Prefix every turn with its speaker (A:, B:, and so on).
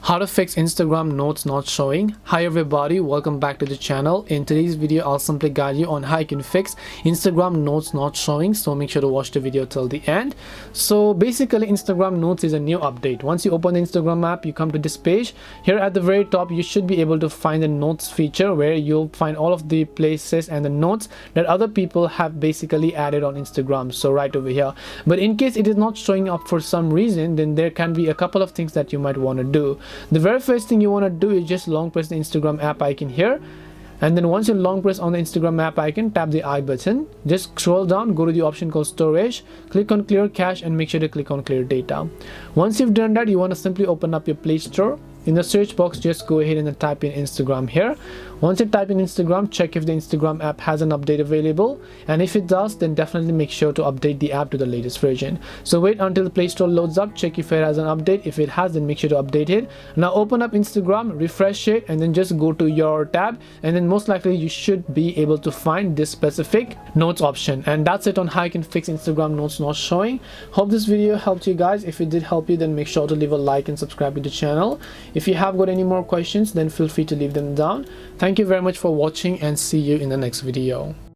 A: How to fix Instagram notes not showing. Hi everybody, welcome back to the channel. In today's video I'll simply guide you on how you can fix Instagram notes not showing, so make sure to watch the video till the end. So basically Instagram notes is a new update. Once you open the Instagram app, you come to this page. Here at the very top you should be able to find the notes feature, where you'll find all of the places and the notes that other people have basically added on Instagram, so right over here. But in case it is not showing up for some reason, then there can be a couple of things that you might want to do. The very first thing you want to do is just long press the Instagram app icon here, and then once you long press on the Instagram app icon, tap the I button, just scroll down, go to the option called storage, click on clear cache and make sure to click on clear data. Once you've done that, you want to simply open up your Play Store. In the search box, just go ahead and then type in Instagram here. Once you type in Instagram, check if the Instagram app has an update available, and if it does, then definitely make sure to update the app to the latest version. So wait until the Play Store loads up, check if it has an update. If it has, then make sure to update it. Now open up Instagram, refresh it, and then just go to your tab, and then most likely you should be able to find this specific notes option. And that's it on how you can fix Instagram notes not showing. Hope this video helped you guys. If it did help you, then make sure to leave a like and subscribe to the channel. If you have got any more questions, then feel free to leave them down. Thank you very much for watching, and see you in the next video.